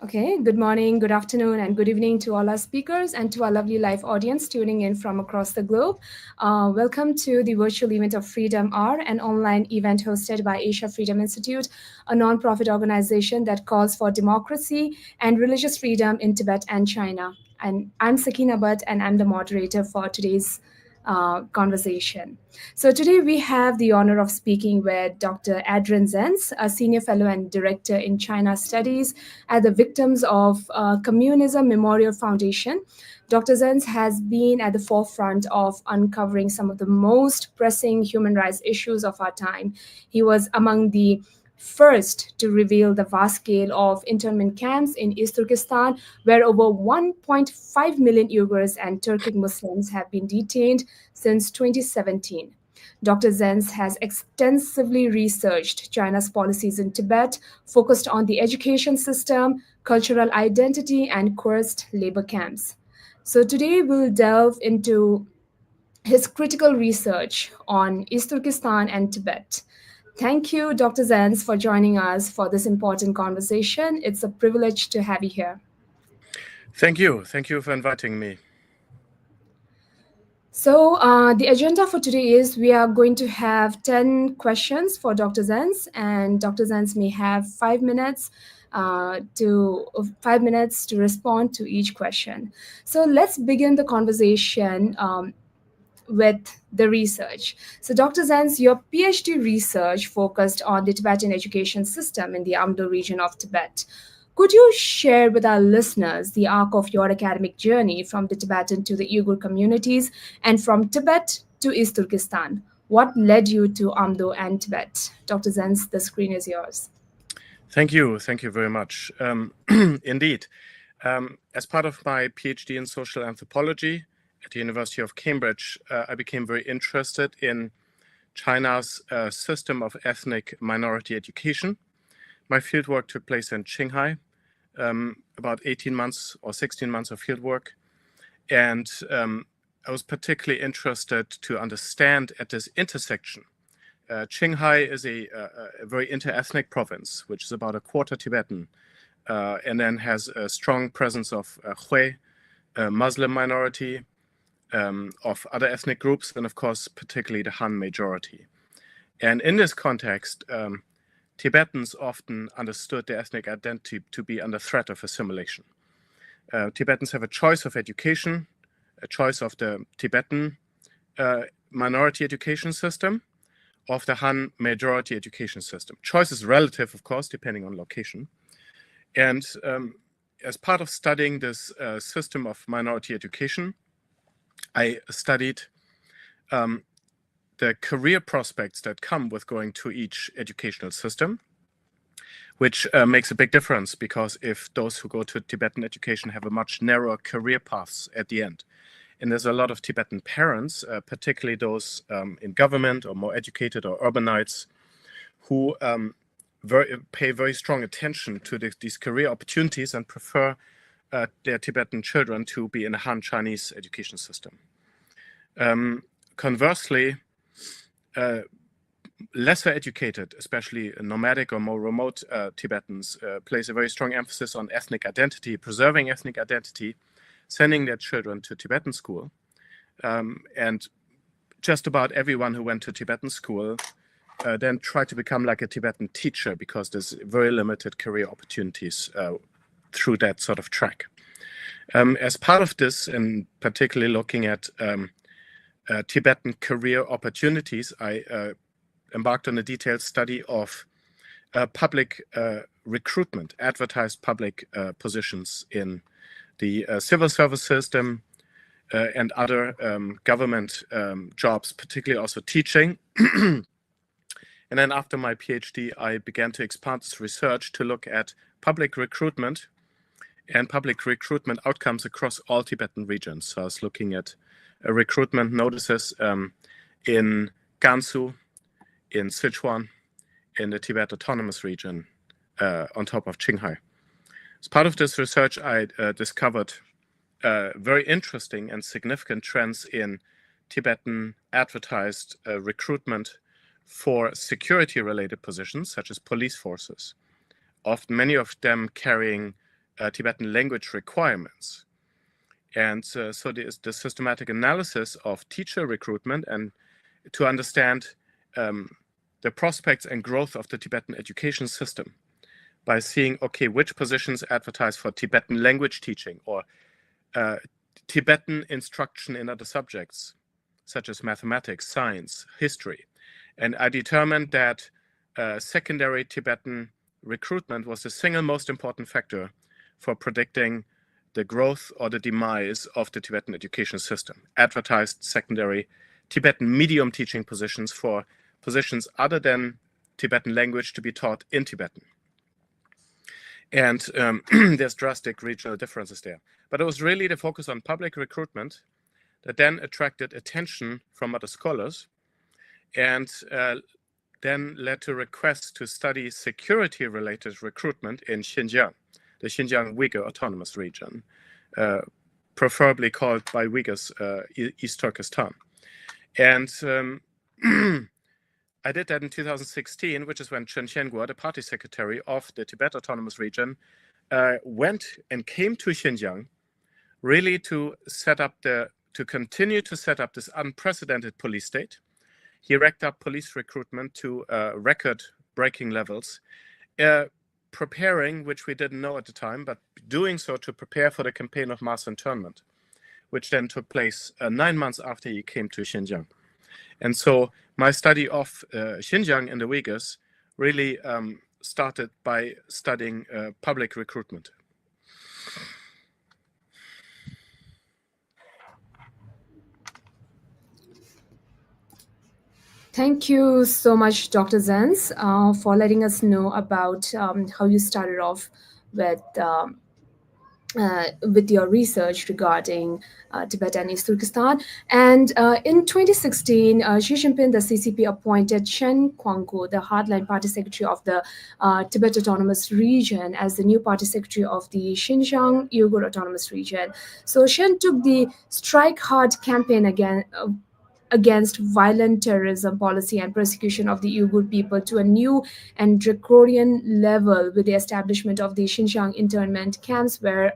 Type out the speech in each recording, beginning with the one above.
Okay, good morning, good afternoon, and good evening to all our speakers and to our lovely live audience tuning in from across the globe. Welcome to the virtual event of Freedom Hour, an online event hosted by Asia Freedom Institute, a non-profit organization that calls for democracy and religious freedom in Tibet and China. And I'm Sakina Bhatt, and I'm the moderator for today's conversation. So today we have the honor of speaking with Dr. Adrian Zenz, a senior fellow and director in China Studies at the Victims of Communism Memorial Foundation. Dr. Zenz has been at the forefront of uncovering some of the most pressing human rights issues of our time. He was among the first to reveal the vast scale of internment camps in East Turkistan, where over 1.5 million Uyghurs and Turkic Muslims have been detained since 2017. Dr. Zenz has extensively researched China's policies in Tibet, focused on the education system, cultural identity, and coerced labor camps. So today we'll delve into his critical research on East Turkestan and Tibet. Thank you, Dr. Zenz, for joining us for this important conversation. It's a privilege to have you here. Thank you. Thank you for inviting me. So the agenda for today is we are going to have 10 questions for Dr. Zenz, and Dr. Zenz may have 5 minutes to respond to each question. So let's begin the conversation with the research. So, Dr. Zenz, your PhD research focused on the Tibetan education system in the Amdo region of Tibet. Could you share with our listeners the arc of your academic journey from the Tibetan to the Uyghur communities and from Tibet to East Turkestan? What led you to Amdo and Tibet? Dr. Zenz, the screen is yours. Thank you. Thank you very much. Indeed. As part of my PhD in social anthropology at the University of Cambridge, I became very interested in China's system of ethnic minority education. My fieldwork took place in Qinghai, about 18 months or 16 months of fieldwork. And I was particularly interested to understand at this intersection. Qinghai is a very inter-ethnic province, which is about a quarter Tibetan, and then has a strong presence of Hui, Muslim minority, of other ethnic groups, and of course, particularly the Han majority. And in this context, Tibetans often understood their ethnic identity to be under threat of assimilation. Tibetans have a choice of education, a choice of the Tibetan minority education system, of the Han majority education system. Choice is relative, of course, depending on location. And as part of studying this system of minority education, I studied the career prospects that come with going to each educational system, which makes a big difference because if those who go to Tibetan education have a much narrower career paths at the end. And there's a lot of Tibetan parents, particularly those in government or more educated or urbanites, who pay very strong attention to these career opportunities and prefer their Tibetan children to be in a Han Chinese education system. Conversely, lesser educated, especially nomadic or more remote Tibetans, place a very strong emphasis on ethnic identity, preserving ethnic identity, sending their children to Tibetan school. And just about everyone who went to Tibetan school then tried to become like a Tibetan teacher because there's very limited career opportunities through that sort of track. As part of this, and particularly looking at Tibetan career opportunities, I embarked on a detailed study of public recruitment, advertised public positions in the civil service system and other government jobs, particularly also teaching. And then after my PhD, I began to expand this research to look at public recruitment and public recruitment outcomes across all Tibetan regions. So I was looking at recruitment notices in Gansu, in Sichuan, in the Tibet Autonomous Region, on top of Qinghai. As part of this research, I discovered very interesting and significant trends in Tibetan advertised recruitment for security-related positions, such as police forces. Often, many of them carrying Tibetan language requirements. And so there's the systematic analysis of teacher recruitment and to understand the prospects and growth of the Tibetan education system by seeing, okay, which positions advertise for Tibetan language teaching or Tibetan instruction in other subjects, such as mathematics, science, history. And I determined that secondary Tibetan recruitment was the single most important factor for predicting the growth or the demise of the Tibetan education system. Advertised secondary Tibetan medium teaching positions for positions other than Tibetan language to be taught in Tibetan. And there's drastic regional differences there. But it was really the focus on public recruitment that then attracted attention from other scholars and then led to requests to study security-related recruitment in Xinjiang, the Xinjiang Uyghur Autonomous Region, preferably called by Uyghurs East Turkistan. And I did that in 2016, which is when Chen Qianguo, the party secretary of the Tibet Autonomous Region, went and came to Xinjiang really to continue to set up this unprecedented police state. He racked up police recruitment to record-breaking levels, preparing, which we didn't know at the time, but doing so to prepare for the campaign of mass internment, which then took place 9 months after he came to Xinjiang. And so my study of Xinjiang and the Uyghurs really started by studying public recruitment. Thank you so much, Dr. Zenz, for letting us know about how you started off with your research regarding Tibet and East Turkistan. And in 2016, Xi Jinping, the CCP, appointed Chen Quanguo, the hardline party secretary of the Tibet Autonomous Region, as the new party secretary of the Xinjiang Uyghur Autonomous Region. So Chen took the Strike Hard campaign against violent terrorism policy and persecution of the Uyghur people to a new and draconian level with the establishment of the Xinjiang internment camps, where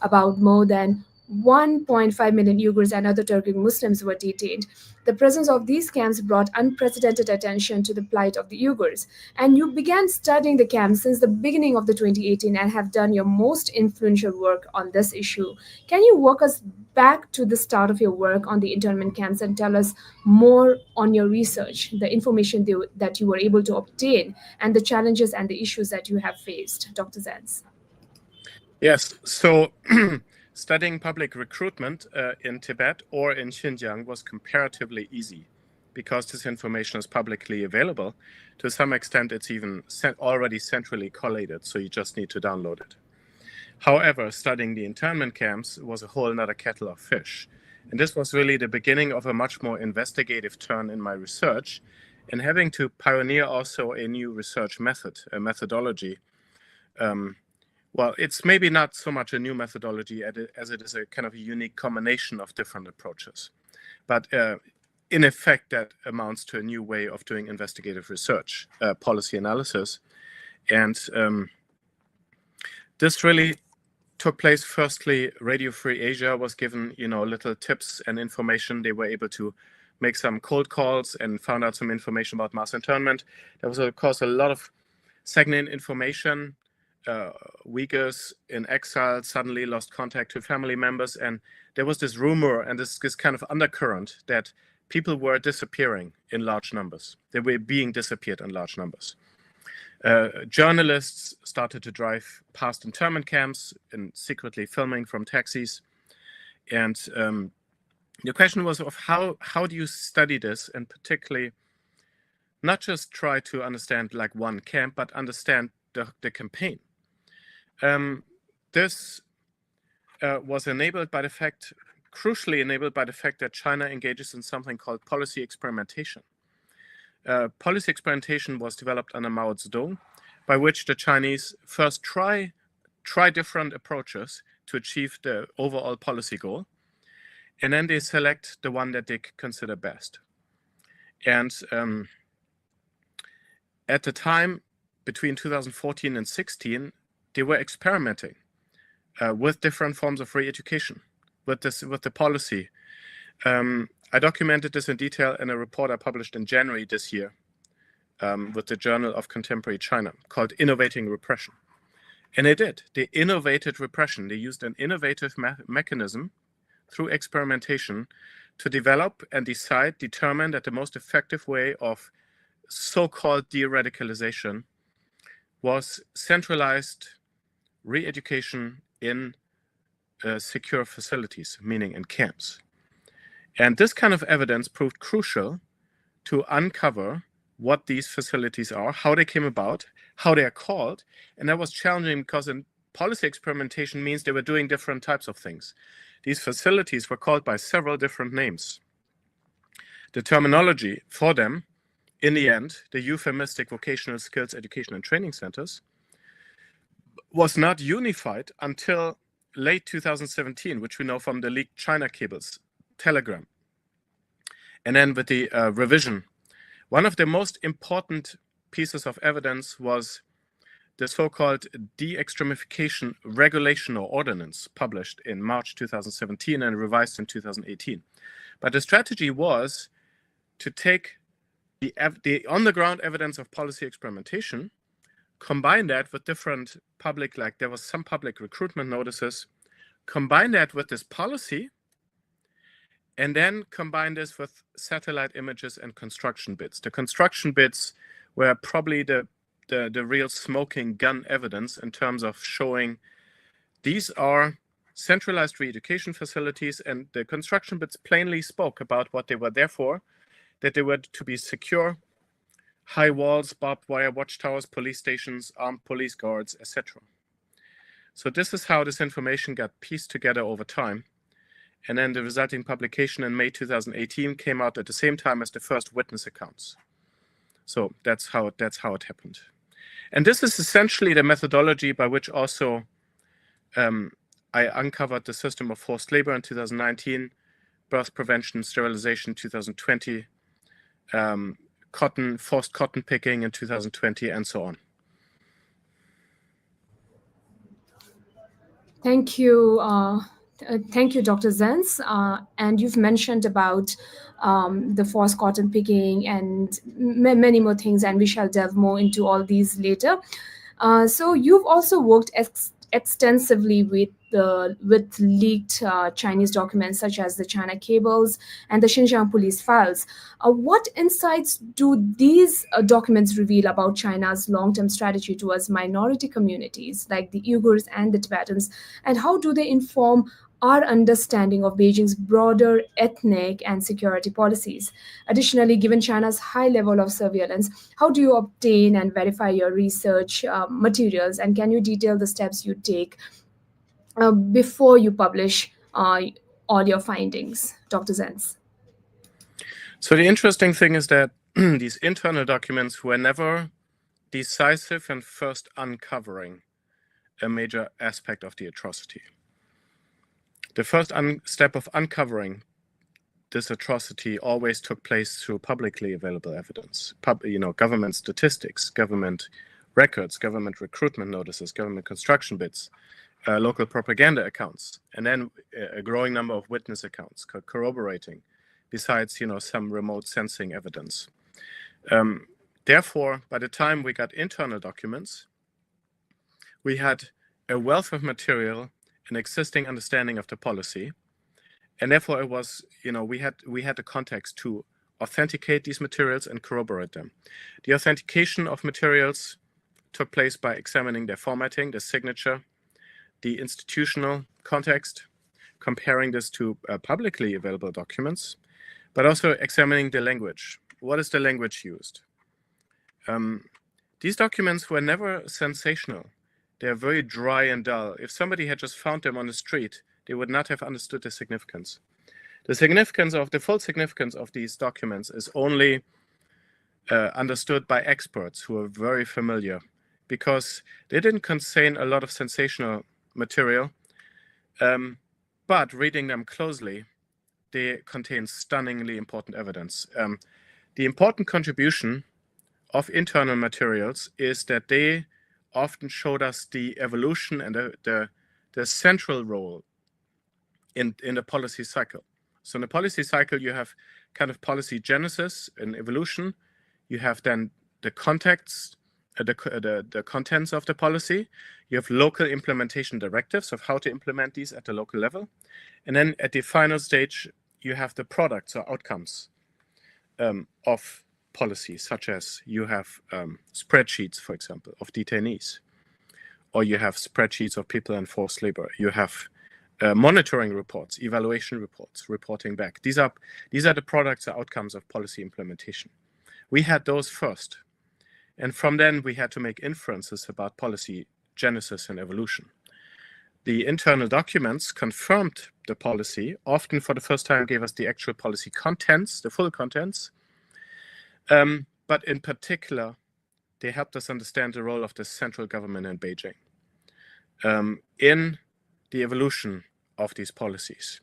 about more than 1.5 million Uyghurs and other Turkic Muslims were detained. The presence of these camps brought unprecedented attention to the plight of the Uyghurs. And you began studying the camps since the beginning of the 2018 and have done your most influential work on this issue. Can you walk us back to the start of your work on the internment camps and tell us more on your research, the information that you were able to obtain, and the challenges and the issues that you have faced, Dr. Zenz? Yes, so studying public recruitment in Tibet or in Xinjiang was comparatively easy because this information is publicly available. To some extent, it's even already centrally collated, so you just need to download it. However, studying the internment camps was a whole other kettle of fish. And this was really the beginning of a much more investigative turn in my research and having to pioneer also a new research method, a methodology. Well, it's maybe not so much a new methodology as it is a kind of a unique combination of different approaches. But in effect, that amounts to a new way of doing investigative research, policy analysis. And this really took place. Firstly, Radio Free Asia was given, little tips and information. They were able to make some cold calls and found out some information about mass internment. There was, of course, a lot of second-hand information. Uyghurs in exile suddenly lost contact to family members, and there was this rumor and this kind of undercurrent that people were disappearing in large numbers. They were being disappeared in large numbers. Journalists started to drive past internment camps and secretly filming from taxis. And the question was of how do you study this, and particularly not just try to understand like one camp, but understand the campaign. This was crucially enabled by the fact that China engages in something called policy experimentation. Policy experimentation was developed under Mao Zedong, by which the Chinese first try different approaches to achieve the overall policy goal, and then they select the one that they consider best. And at the time, between 2014 and 16, they were experimenting with different forms of re-education, with the policy. I documented this in detail in a report I published in January this year with the Journal of Contemporary China called Innovating Repression. And they did. They innovated repression. They used an innovative mechanism through experimentation to develop and determine that the most effective way of so-called de-radicalization was centralized re-education in secure facilities, meaning in camps. And this kind of evidence proved crucial to uncover what these facilities are, how they came about, how they are called. And that was challenging because in policy experimentation means they were doing different types of things. These facilities were called by several different names. The terminology for them, in the end, the euphemistic vocational skills education and training centers, was not unified until late 2017, which we know from the leaked China cables, Telegram. And then with the revision, one of the most important pieces of evidence was the so-called de-extremification regulation or ordinance published in March 2017 and revised in 2018. But the strategy was to take the on-the-ground evidence of policy experimentation, combine that with different public, like there was some public recruitment notices, combine that with this policy, and then combine this with satellite images and construction bits. The construction bits were probably the real smoking gun evidence in terms of showing these are centralized re-education facilities, and the construction bits plainly spoke about what they were there for, that they were to be secure, high walls, barbed wire watchtowers, police stations, armed police guards, etc. So this is how this information got pieced together over time. And then the resulting publication in May 2018 came out at the same time as the first witness accounts. So that's how it happened. And this is essentially the methodology by which also I uncovered the system of forced labor in 2019, birth prevention, sterilization 2020, forced cotton picking in 2020, and so on. Thank you. Thank you, Dr. Zenz. And you've mentioned about the forced cotton picking and many more things, and we shall delve more into all these later. So you've also worked extensively with leaked Chinese documents such as the China cables and the Xinjiang Police Files. What insights do these documents reveal about China's long-term strategy towards minority communities like the Uyghurs and the Tibetans, and how do they inform our understanding of Beijing's broader ethnic and security policies? Additionally, given China's high level of surveillance, how do you obtain and verify your research materials, and can you detail the steps you take before you publish all your findings, Dr. Zenz? So the interesting thing is that these internal documents were never decisive in first uncovering a major aspect of the atrocity. The first step of uncovering this atrocity always took place through publicly available evidence, government statistics, government records, government recruitment notices, government construction bits, local propaganda accounts, and then a growing number of witness accounts corroborating, besides some remote sensing evidence. Therefore, by the time we got internal documents, we had a wealth of material, an existing understanding of the policy, and therefore it was, we had the context to authenticate these materials and corroborate them. The authentication of materials took place by examining their formatting, the signature, the institutional context, comparing this to publicly available documents, but also examining the language. What is the language used? These documents were never sensational. They're very dry and dull. If somebody had just found them on the street, they would not have understood the significance. The full significance of these documents is only understood by experts who are very familiar, because they didn't contain a lot of sensational material, but reading them closely, they contain stunningly important evidence. The important contribution of internal materials is that they often showed us the evolution and the the central role in the policy cycle. So in the policy cycle, you have kind of policy genesis and evolution. You have then the context, the contents of the policy. You have local implementation directives of how to implement these at the local level. And then at the final stage, you have the products or outcomes of policies, such as you have spreadsheets, for example, of detainees, or you have spreadsheets of people in forced labor. You have monitoring reports, evaluation reports, reporting back. These are the products or outcomes of policy implementation. We had those first. And from then, we had to make inferences about policy genesis and evolution. The internal documents confirmed the policy, often for the first time gave us the actual policy contents, the full contents. But in particular, they helped us understand the role of the central government in Beijing in the evolution of these policies.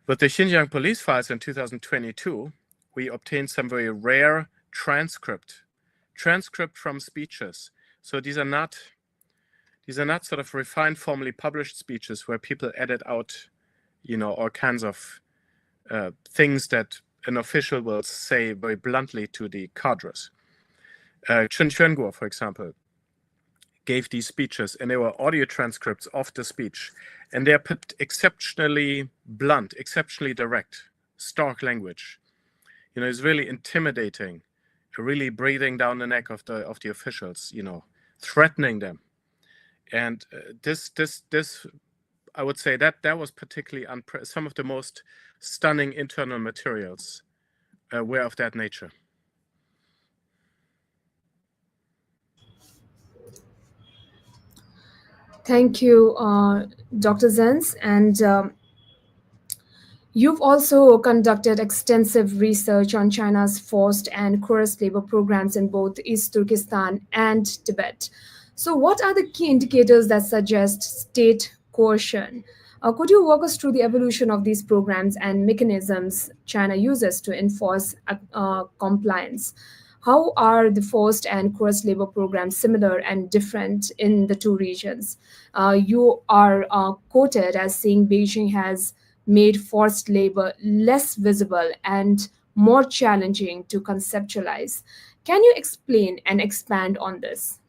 With the Xinjiang Police Files in 2022, we obtained some very rare transcript from speeches. So these are not sort of refined, formally published speeches where people edit out, all kinds of things that an official will say very bluntly to the cadres. Chen Quanguo, for example, gave these speeches, and they were audio transcripts of the speech, and they're exceptionally blunt, exceptionally direct, stark language. It's really intimidating, really breathing down the neck of the officials, threatening them. And this, I would say that was particularly some of the most stunning internal materials were of that nature. Thank you, Dr. Zenz. And you've also conducted extensive research on China's forced and coerced labor programs in both East Turkistan and Tibet. So what are the key indicators that suggest state coercion? Could you walk us through the evolution of these programs and mechanisms China uses to enforce compliance? How are the forced and coerced labor programs similar and different in the two regions? You are quoted as saying Beijing has made forced labor less visible and more challenging to conceptualize. Can you explain and expand on this?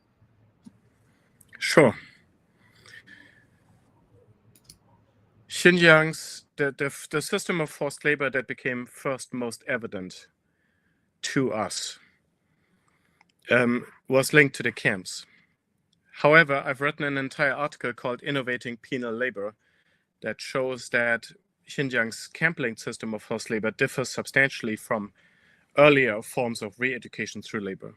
Sure. Xinjiang's, the system of forced labor that became first most evident to us was linked to the camps. However, I've written an entire article called Innovating Penal Labor that shows that Xinjiang's camp-linked system of forced labor differs substantially from earlier forms of re-education through labor.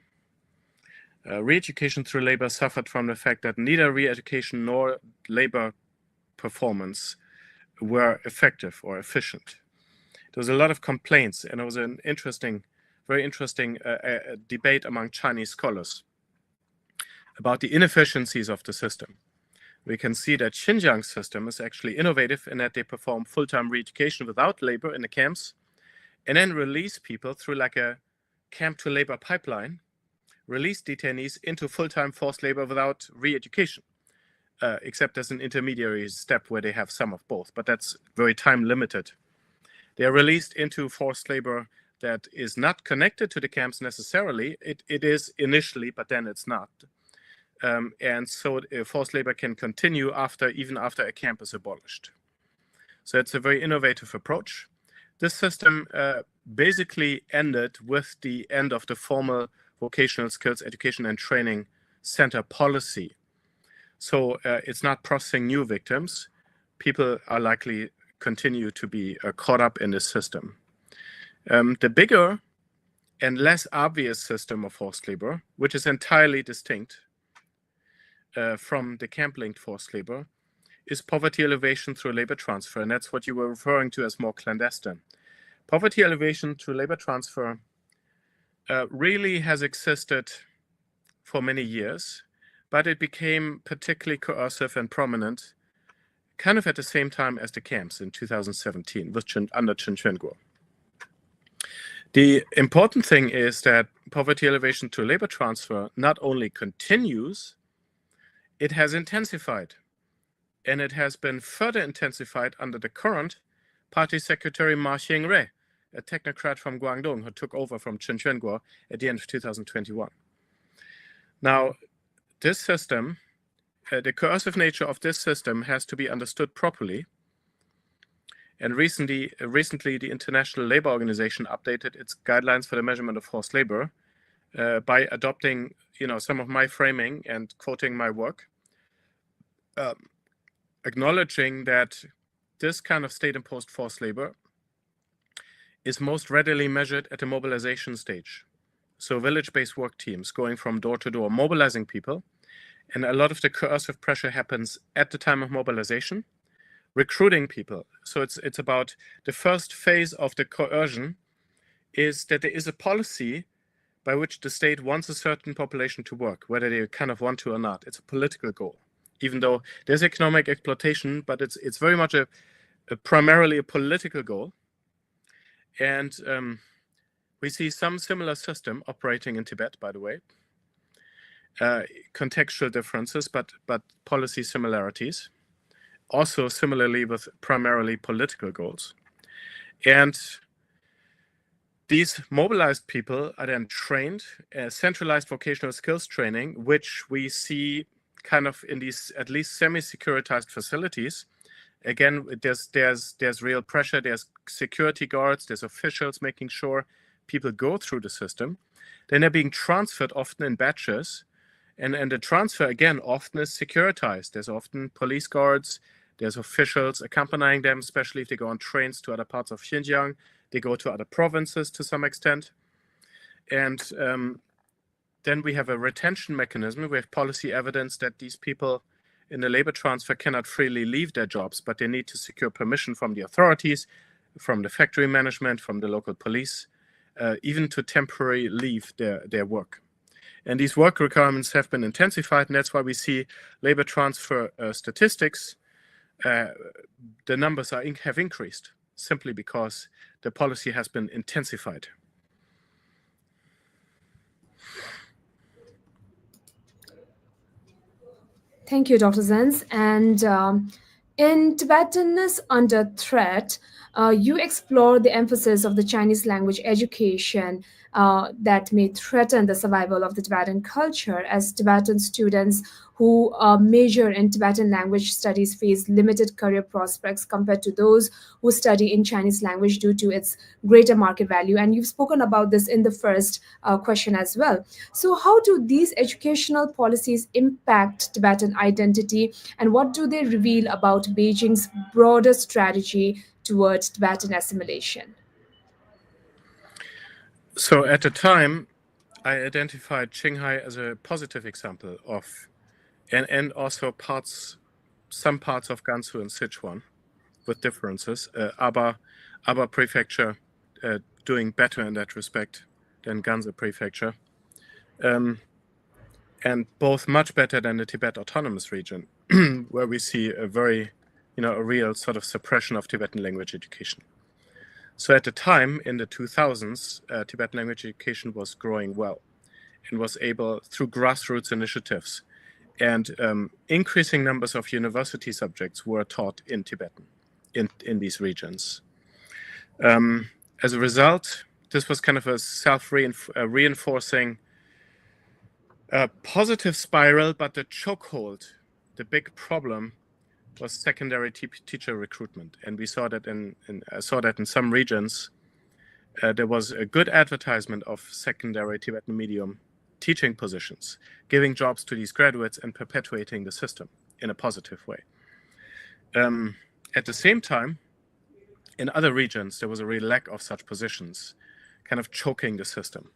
Re-education through labor suffered from the fact that neither re-education nor labor performance were effective or efficient. There was a lot of complaints, and it was an very interesting debate among Chinese scholars about the inefficiencies of the system. We can see that Xinjiang's system is actually innovative in that they perform full-time re-education without labor in the camps, and then release people through like a camp-to-labor pipeline, release detainees into full-time forced labor without re-education, except as an intermediary step where they have some of both, but that's very time-limited. They are released into forced labor that is not connected to the camps necessarily. It is initially, but then it's not. And so forced labor can continue even after a camp is abolished. So it's a very innovative approach. This system basically ended with the end of the formal vocational skills education and training center policy. So it's not processing new victims. People are likely continue to be caught up in this system. The bigger and less obvious system of forced labor, which is entirely distinct from the camp-linked forced labor, is poverty elevation through labor transfer, and that's what you were referring to as more clandestine. Poverty elevation through labor transfer really has existed for many years, but it became particularly coercive and prominent kind of at the same time as the camps in 2017 under Chen Quanguo. The important thing is that poverty elevation to labor transfer not only continues, it has intensified. And it has been further intensified under the current Party Secretary Ma Xiangrui, a technocrat from Guangdong who took over from Chen Quanguo at the end of 2021. Now, this system, the coercive nature of this system has to be understood properly. And recently, the International Labour Organization updated its guidelines for the measurement of forced labor by adopting, some of my framing and quoting my work, acknowledging that this kind of state-imposed forced labor is most readily measured at the mobilization stage. So village-based work teams going from door to door, mobilizing people, and a lot of the coercive pressure happens at the time of mobilization, recruiting people. So it's about the first phase of the coercion is that there is a policy by which the state wants a certain population to work, whether they kind of want to or not. It's a political goal, even though there's economic exploitation, but it's very much primarily a political goal. And we see some similar system operating in Tibet, by the way. Contextual differences, but policy similarities. Also similarly with primarily political goals. And these mobilized people are then trained, centralized vocational skills training, which we see kind of in these at least semi-securitized facilities. Again, there's real pressure, there's security guards, there's officials making sure people go through the system. Then they're being transferred often in batches. And the transfer, again, often is securitized. There's often police guards, there's officials accompanying them, especially if they go on trains to other parts of Xinjiang. They go to other provinces to some extent. And then we have a retention mechanism. We have policy evidence that these people in the labor transfer cannot freely leave their jobs, but they need to secure permission from the authorities, from the factory management, from the local police, even to temporarily leave their work. And these work requirements have been intensified, and that's why we see labor transfer statistics. The numbers have increased simply because the policy has been intensified. Thank you, Dr. Zenz. And in Tibetanness Under Threat, you explore the emphasis of the Chinese language education that may threaten the survival of the Tibetan culture, as Tibetan students who major in Tibetan language studies face limited career prospects compared to those who study in Chinese language due to its greater market value. And you've spoken about this in the first question as well. So how do these educational policies impact Tibetan identity, and what do they reveal about Beijing's broader strategy towards Tibetan assimilation? So at the time, I identified Qinghai as a positive example of, and also some parts of Gansu and Sichuan with differences. Aba prefecture doing better in that respect than Gansu prefecture. And both much better than the Tibet Autonomous Region, where we see a very, a real sort of suppression of Tibetan language education. So at the time, in the 2000s, Tibetan language education was growing well and was able, through grassroots initiatives, and increasing numbers of university subjects were taught in Tibetan in these regions. As a result, this was kind of a self-reinforcing positive spiral, but the chokehold, the big problem, was secondary teacher recruitment, and we saw that in some regions. There was a good advertisement of secondary Tibetan medium teaching positions, giving jobs to these graduates and perpetuating the system in a positive way. At the same time, in other regions, there was a real lack of such positions, kind of choking the system.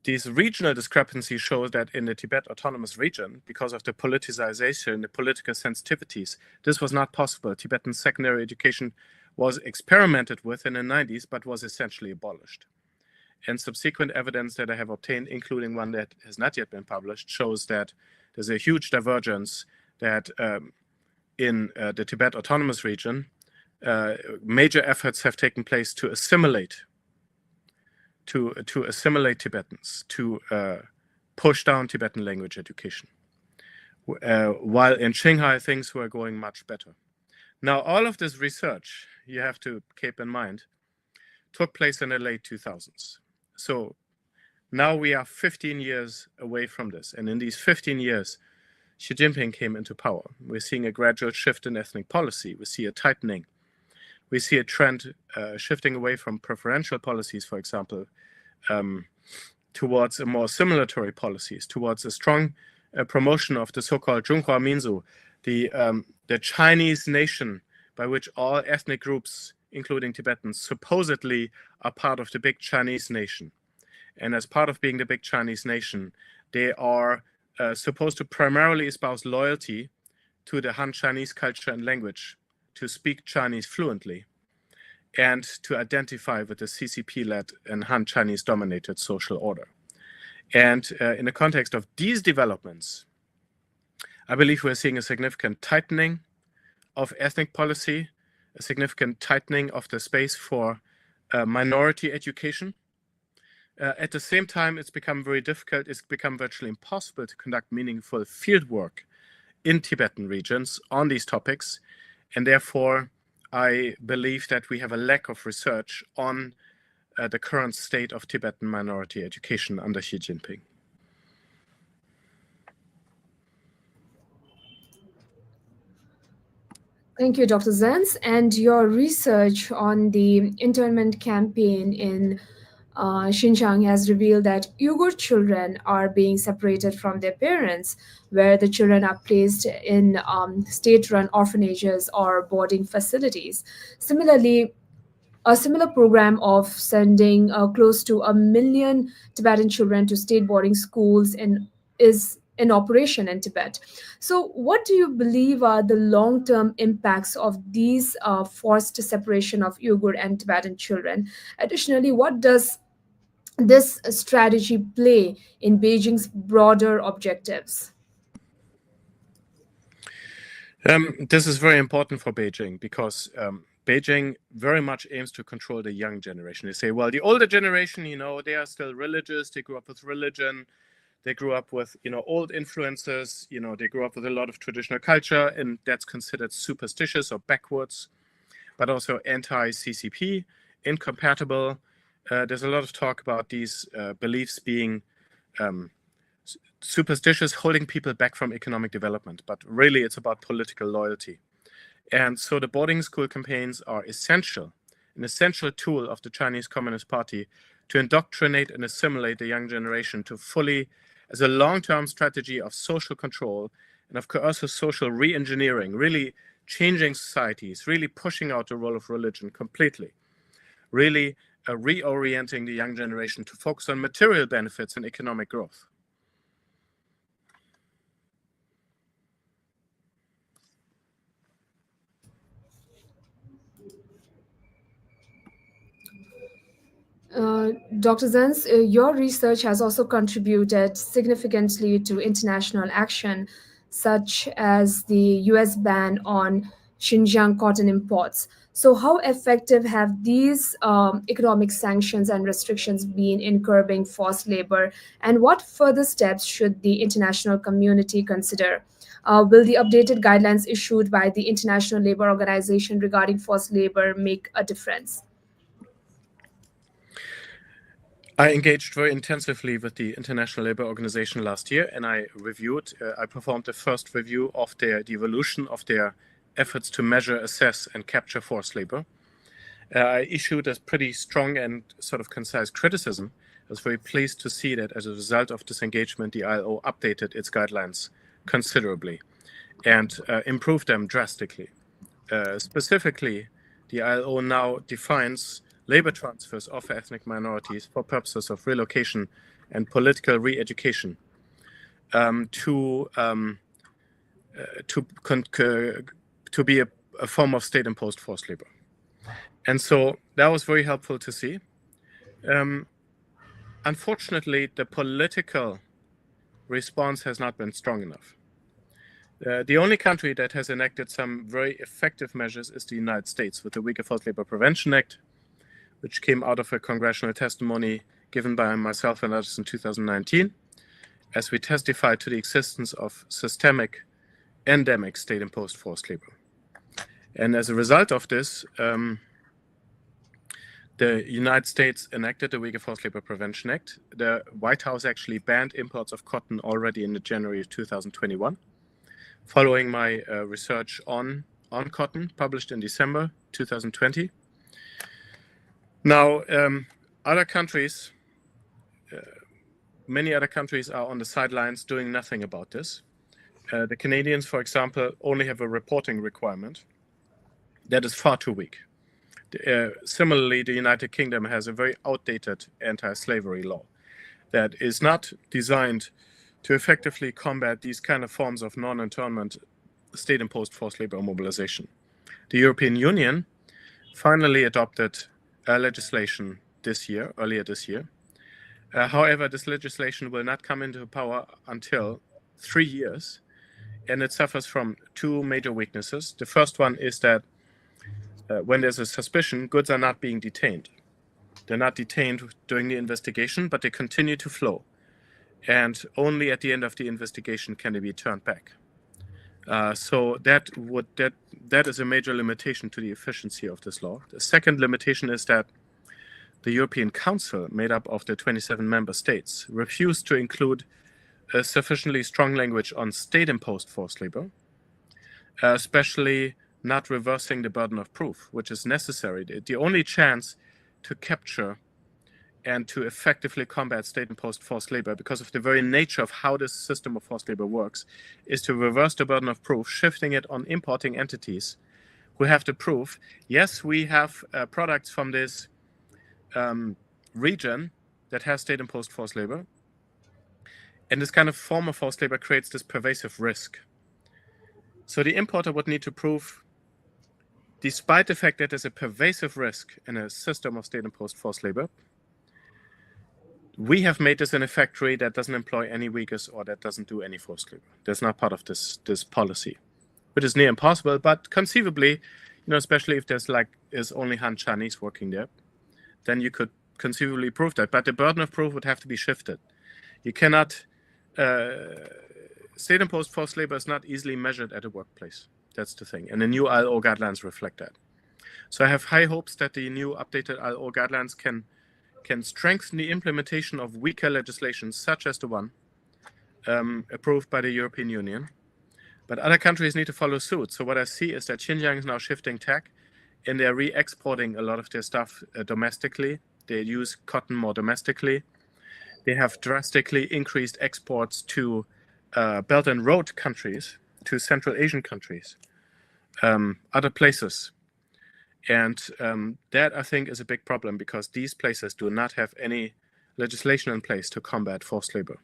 These regional discrepancies show that in the Tibet Autonomous Region, because of the politicization, the political sensitivities, this was not possible. Tibetan secondary education was experimented with in the 90s, but was essentially abolished. And subsequent evidence that I have obtained, including one that has not yet been published, shows that there's a huge divergence that in the Tibet Autonomous Region, major efforts have taken place to assimilate Tibetans, to push down Tibetan language education. while in Shanghai things were going much better. Now, all of this research, you have to keep in mind, took place in the late 2000s. So now we are 15 years away from this. And in these 15 years, Xi Jinping came into power. We're seeing a gradual shift in ethnic policy. We see a tightening. We see a trend shifting away from preferential policies, for example, towards a more assimilatory policies, towards a strong promotion of the so-called Zhonghua Minzu, the Chinese nation by which all ethnic groups, including Tibetans, supposedly are part of the big Chinese nation. And as part of being the big Chinese nation, they are supposed to primarily espouse loyalty to the Han Chinese culture and language, to speak Chinese fluently, and to identify with the CCP-led and Han Chinese-dominated social order. And in the context of these developments, I believe we're seeing a significant tightening of ethnic policy, a significant tightening of the space for minority education. At the same time, it's become very difficult, it's become virtually impossible to conduct meaningful field work in Tibetan regions on these topics. And therefore, I believe that we have a lack of research on the current state of Tibetan minority education under Xi Jinping. Thank you, Dr. Zenz. And your research on the internment campaign in Xinjiang has revealed that Uyghur children are being separated from their parents, where the children are placed in state-run orphanages or boarding facilities. Similarly, a similar program of sending close to 1 million Tibetan children to state boarding schools is in operation in Tibet. So, what do you believe are the long-term impacts of these forced separation of Uyghur and Tibetan children? Additionally, what does this strategy play in Beijing's broader objectives? This is very important for Beijing because Beijing very much aims to control the young generation. They say, well, the older generation, they are still religious. They grew up with religion. They grew up with, old influences. They grew up with a lot of traditional culture, and that's considered superstitious or backwards, but also anti-CCP, incompatible. There's a lot of talk about these beliefs being superstitious, holding people back from economic development, but really it's about political loyalty. And so the boarding school campaigns are an essential tool of the Chinese Communist Party to indoctrinate and assimilate the young generation to fully, as a long-term strategy of social control and of coercive social re-engineering, really changing societies, really pushing out the role of religion completely, really reorienting the young generation to focus on material benefits and economic growth. Dr. Zenz, your research has also contributed significantly to international action, such as the US ban on Xinjiang cotton imports. So, how effective have these economic sanctions and restrictions been in curbing forced labor? And what further steps should the international community consider? Will the updated guidelines issued by the International Labour Organization regarding forced labor make a difference? I engaged very intensively with the International Labour Organization last year, and I performed the first review of the evolution of their efforts to measure, assess, and capture forced labor. I issued a pretty strong and sort of concise criticism. I was very pleased to see that as a result of this engagement, the ILO updated its guidelines considerably and improved them drastically. Specifically, the ILO now defines labor transfers of ethnic minorities for purposes of relocation and political re-education to be a form of state-imposed forced labor. And so that was very helpful to see. Unfortunately, the political response has not been strong enough. The only country that has enacted some very effective measures is the United States with the Uyghur Forced Labor Prevention Act, which came out of a congressional testimony given by myself and others in 2019. as we testify to the existence of systemic, endemic state-imposed forced labor. And as a result of this, the United States enacted the Uyghur Forced Labor Prevention Act. The White House actually banned imports of cotton already in January of 2021, following my research on cotton, published in December 2020. Now, other countries, many other countries are on the sidelines doing nothing about this. The Canadians, for example, only have a reporting requirement. That is far too weak. Similarly, the United Kingdom has a very outdated anti-slavery law that is not designed to effectively combat these kind of forms of non-internment state-imposed forced labor mobilization. The European Union finally adopted legislation earlier this year. However, this legislation will not come into power until 3 years, and it suffers from two major weaknesses. The first one is that when there's a suspicion, goods are not being detained. They're not detained during the investigation, but they continue to flow. And only at the end of the investigation can they be turned back. So that is a major limitation to the efficiency of this law. The second limitation is that the European Council, made up of the 27 member states, refused to include a sufficiently strong language on state-imposed forced labor, especially not reversing the burden of proof, which is necessary. The only chance to capture and to effectively combat state-imposed forced labor, because of the very nature of how this system of forced labor works, is to reverse the burden of proof, shifting it on importing entities who have to prove, yes, we have products from this region that has state-imposed forced labor, and this kind of form of forced labor creates this pervasive risk. So the importer would need to prove, despite the fact that there's a pervasive risk in a system of state-imposed forced labor, we have made this in a factory that doesn't employ any Uyghurs or that doesn't do any forced labor. That's not part of this policy, which is near impossible, but conceivably, especially if there's only Han Chinese working there, then you could conceivably prove that. But the burden of proof would have to be shifted. You cannot, state-imposed forced labor is not easily measured at a workplace. That's the thing. And the new ILO guidelines reflect that. So I have high hopes that the new updated ILO guidelines can strengthen the implementation of weaker legislation, such as the one approved by the European Union. But other countries need to follow suit. So what I see is that Xinjiang is now shifting tack, and they're re-exporting a lot of their stuff domestically. They use cotton more domestically. They have drastically increased exports to Belt and Road countries, to Central Asian countries, other places. And that, I think, is a big problem, because these places do not have any legislation in place to combat forced labor.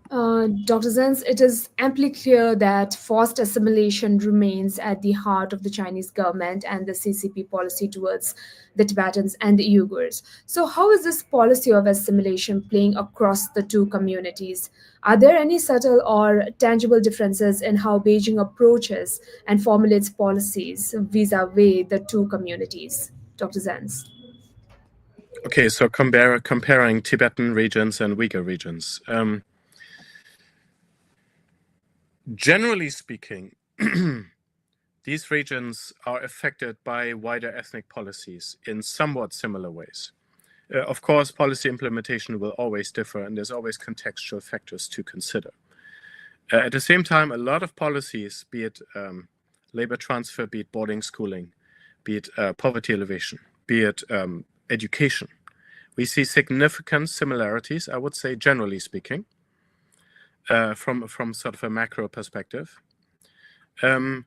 Dr. Zenz, it is amply clear that forced assimilation remains at the heart of the Chinese government and the CCP policy towards the Tibetans and the Uyghurs. So how is this policy of assimilation playing across the two communities? Are there any subtle or tangible differences in how Beijing approaches and formulates policies vis-a-vis the two communities? Dr. Zenz. Okay, so comparing Tibetan regions and Uyghur regions. Generally speaking, these regions are affected by wider ethnic policies in somewhat similar ways. Of course, policy implementation will always differ, and there's always contextual factors to consider. At the same time, a lot of policies, be it labor transfer, be it boarding schooling, be it poverty elevation, be it education, we see significant similarities, I would say, generally speaking, from sort of a macro perspective. The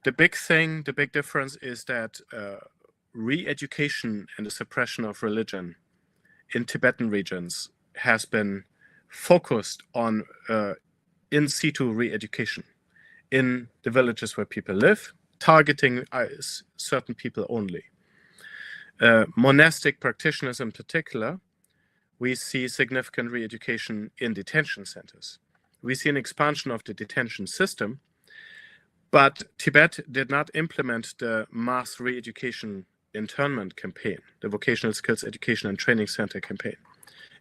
big difference is that re-education and the suppression of religion in Tibetan regions has been focused on in situ re-education in the villages where people live, targeting certain people only. Monastic practitioners in particular, we see significant re-education in detention centers. We see an expansion of the detention system, but Tibet did not implement the mass re-education internment campaign, the Vocational Skills Education and Training Center campaign,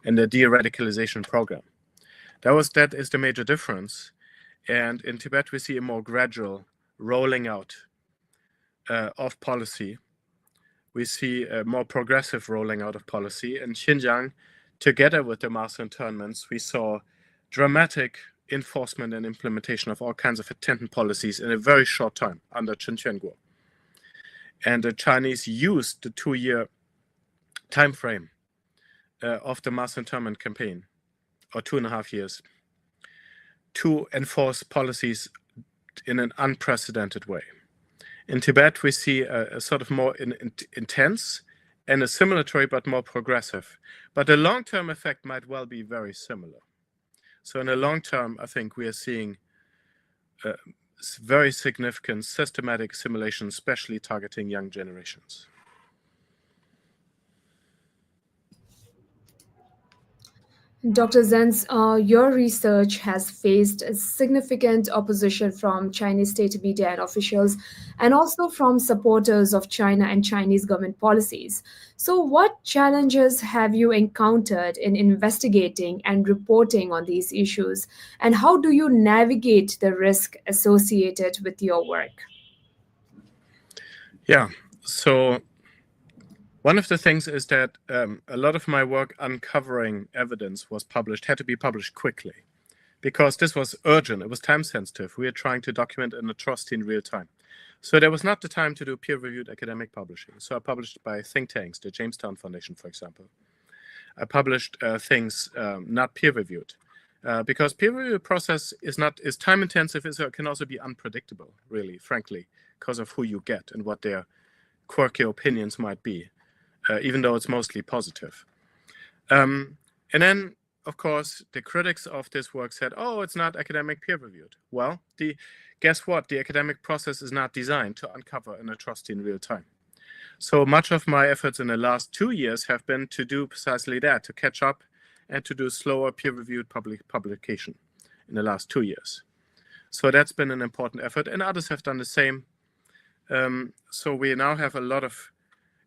and the de-radicalization program. That is the major difference. And in Tibet, we see a more gradual rolling out of policy. We see a more progressive rolling out of policy. In Xinjiang, together with the mass internments, we saw dramatic enforcement and implementation of all kinds of attendant policies in a very short time under Chen Quanguo. And the Chinese used the 2-year time frame of the mass internment campaign, or 2.5 years, to enforce policies in an unprecedented way. In Tibet, we see a sort of more intense and assimilatory, but more progressive. But the long-term effect might well be very similar. So in the long term, I think we are seeing very significant systematic assimilation, especially targeting young generations. Dr. Zenz, your research has faced significant opposition from Chinese state media and officials, and also from supporters of China and Chinese government policies. So, what challenges have you encountered in investigating and reporting on these issues, and how do you navigate the risk associated with your work? Yeah, so one of the things is that a lot of my work uncovering evidence had to be published quickly, because this was urgent. It was time sensitive. We are trying to document an atrocity in real time. So there was not the time to do peer-reviewed academic publishing. So I published by think tanks, the Jamestown Foundation, for example. I published things not peer-reviewed, because peer-review process is time intensive. It can also be unpredictable, really, frankly, because of who you get and what their quirky opinions might be. Even though it's mostly positive. And then, of course, the critics of this work said, oh, it's not academic peer-reviewed. Well, guess what? The academic process is not designed to uncover an atrocity in real time. So much of my efforts in the last 2 years have been to do precisely that, to catch up and to do slower peer-reviewed publication in the last 2 years. So that's been an important effort, and others have done the same. So we now have a lot of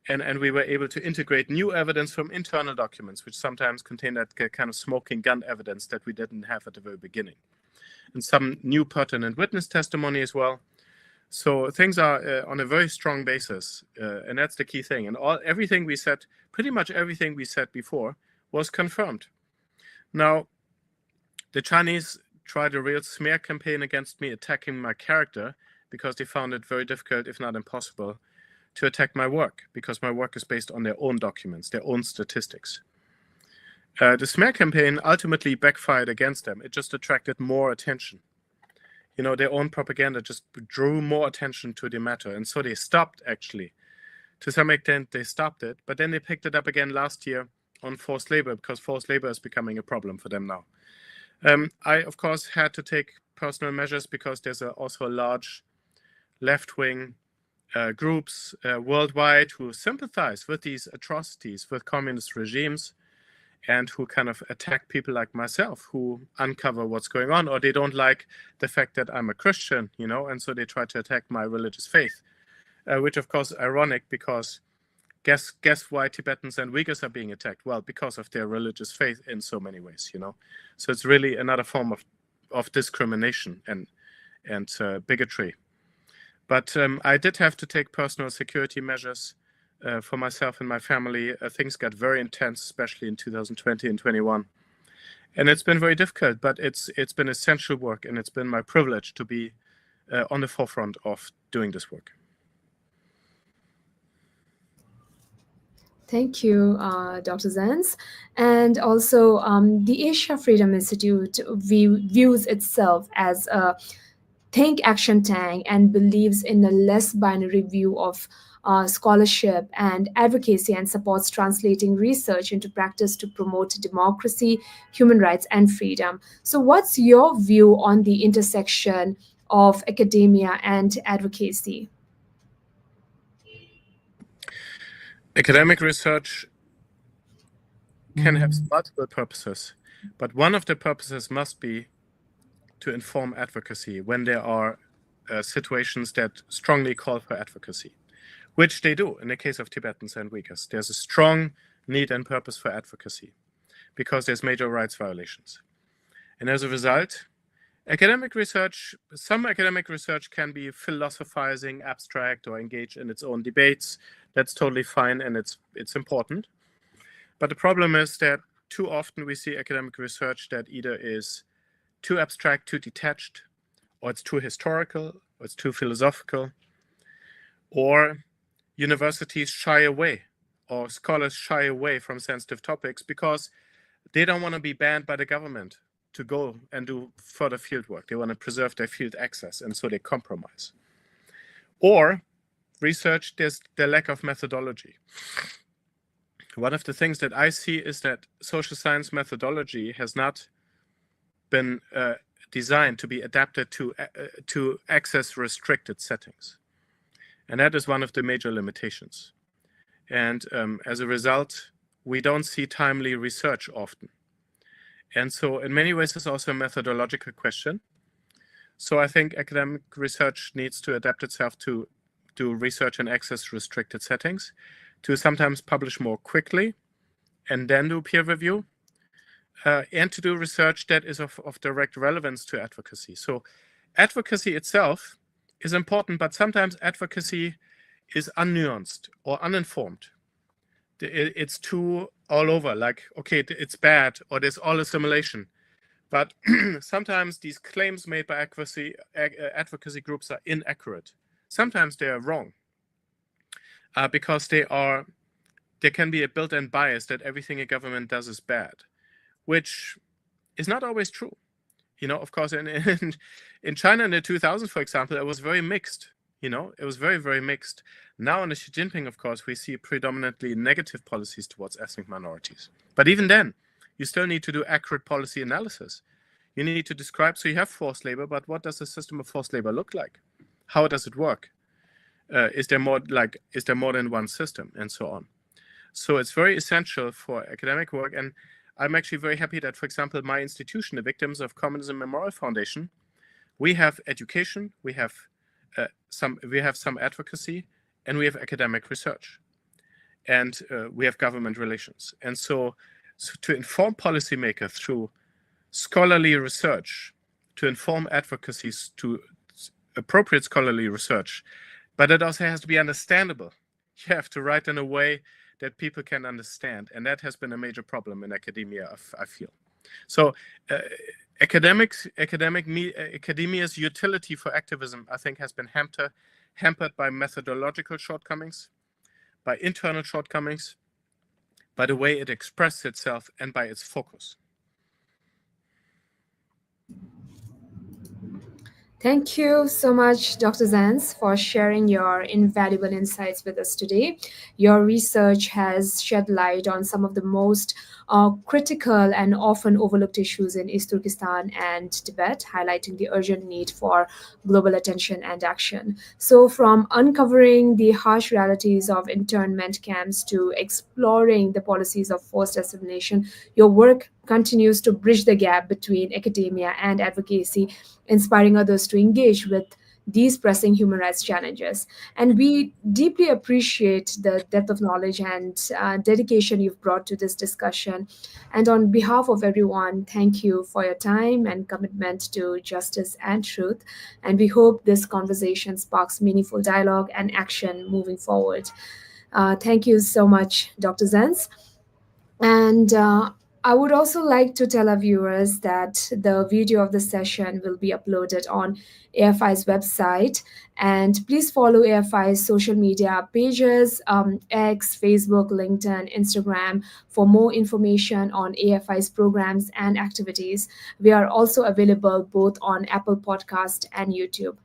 And we were able to integrate new evidence from internal documents, which sometimes contain that kind of smoking gun evidence that we didn't have at the very beginning. And some new pertinent witness testimony as well. So things are on a very strong basis, and that's the key thing. And everything we said, pretty much everything we said before, was confirmed. Now, the Chinese tried a real smear campaign against me, attacking my character, because they found it very difficult, if not impossible, to attack my work, because my work is based on their own documents, their own statistics. The smear campaign ultimately backfired against them. It just attracted more attention. Their own propaganda just drew more attention to the matter. And so they stopped, actually. To some extent, they stopped it. But then they picked it up again last year on forced labor, because forced labor is becoming a problem for them now. I, of course, had to take personal measures, because there's also a large left-wing groups worldwide who sympathize with these atrocities, with communist regimes, and who kind of attack people like myself who uncover what's going on, or they don't like the fact that I'm a Christian, and so they try to attack my religious faith, which of course is ironic, because guess why Tibetans and Uyghurs are being attacked? Well, because of their religious faith in so many ways, So it's really another form of discrimination and bigotry. But I did have to take personal security measures for myself and my family. Things got very intense, especially in 2020 and 21. And it's been very difficult, but it's been essential work, and it's been my privilege to be on the forefront of doing this work. Thank you, Dr. Zenz. And also, the Asia Freedom Institute views itself as a think action tank and believes in a less binary view of scholarship and advocacy, and supports translating research into practice to promote democracy, human rights, and freedom. So, what's your view on the intersection of academia and advocacy? Academic research can have multiple purposes, but one of the purposes must be to inform advocacy when there are situations that strongly call for advocacy. which they do in the case of Tibetans and Uyghurs. There's a strong need and purpose for advocacy because there's major rights violations. And as a result, some academic research can be philosophizing, abstract, or engage in its own debates. That's totally fine, and it's important. But the problem is that too often we see academic research that either is too abstract, too detached, or it's too historical, or it's too philosophical, or universities shy away, or scholars shy away from sensitive topics because they don't want to be banned by the government to go and do further field work. They want to preserve their field access, and so they compromise. Or research, there's the lack of methodology. One of the things that I see is that social science methodology has not been designed to be adapted to access restricted settings. And that is one of the major limitations. And as a result, we don't see timely research often. And so in many ways, it's also a methodological question. So I think academic research needs to adapt itself to do research in access restricted settings, to sometimes publish more quickly and then do peer review, and to do research that is of direct relevance to advocacy. So advocacy itself is important, but sometimes advocacy is unnuanced or uninformed. It's too all over, like, okay, it's bad, or there's all assimilation. But sometimes these claims made by advocacy groups are inaccurate. Sometimes they are wrong because there can be a built-in bias that everything a government does is bad, which is not always true. You know, of course, in China in the 2000s, for example, it was very mixed. You know, it was very, very mixed. Now under Xi Jinping, of course, we see predominantly negative policies towards ethnic minorities. But even then, you still need to do accurate policy analysis. You need to describe, so you have forced labor, but what does the system of forced labor look like? How does it work? Is there more than one system, and so on? So it's very essential for academic work. And I'm actually very happy that, for example, my institution, the Victims of Communism Memorial Foundation, we have education, we have some advocacy, and we have academic research, and we have government relations. And so to inform policymakers through scholarly research, to inform advocacies to appropriate scholarly research, but it also has to be understandable. You have to write in a way that people can understand, and that has been a major problem in academia, I feel. So academia's utility for activism, I think, has been hampered by methodological shortcomings, by internal shortcomings, by the way it expresses itself, and by its focus. Thank you so much, Dr. Zenz, for sharing your invaluable insights with us today. Your research has shed light on some of the most critical and often overlooked issues in East Turkistan and Tibet, highlighting the urgent need for global attention and action. So from uncovering the harsh realities of internment camps to exploring the policies of forced assimilation, your work continues to bridge the gap between academia and advocacy, inspiring others to engage with these pressing human rights challenges. And we deeply appreciate the depth of knowledge and dedication you've brought to this discussion. And on behalf of everyone, thank you for your time and commitment to justice and truth. And we hope this conversation sparks meaningful dialogue and action moving forward. Thank you so much, Dr. Zenz. And I would also like to tell our viewers that the video of the session will be uploaded on AFI's website. And please follow AFI's social media pages, X, Facebook, LinkedIn, Instagram, for more information on AFI's programs and activities. We are also available both on Apple Podcast and YouTube.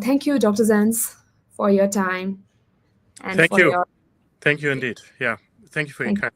Thank you, Dr. Zenz, for your time. And Thank you. Thank you indeed. Yeah. Thank you for your kind.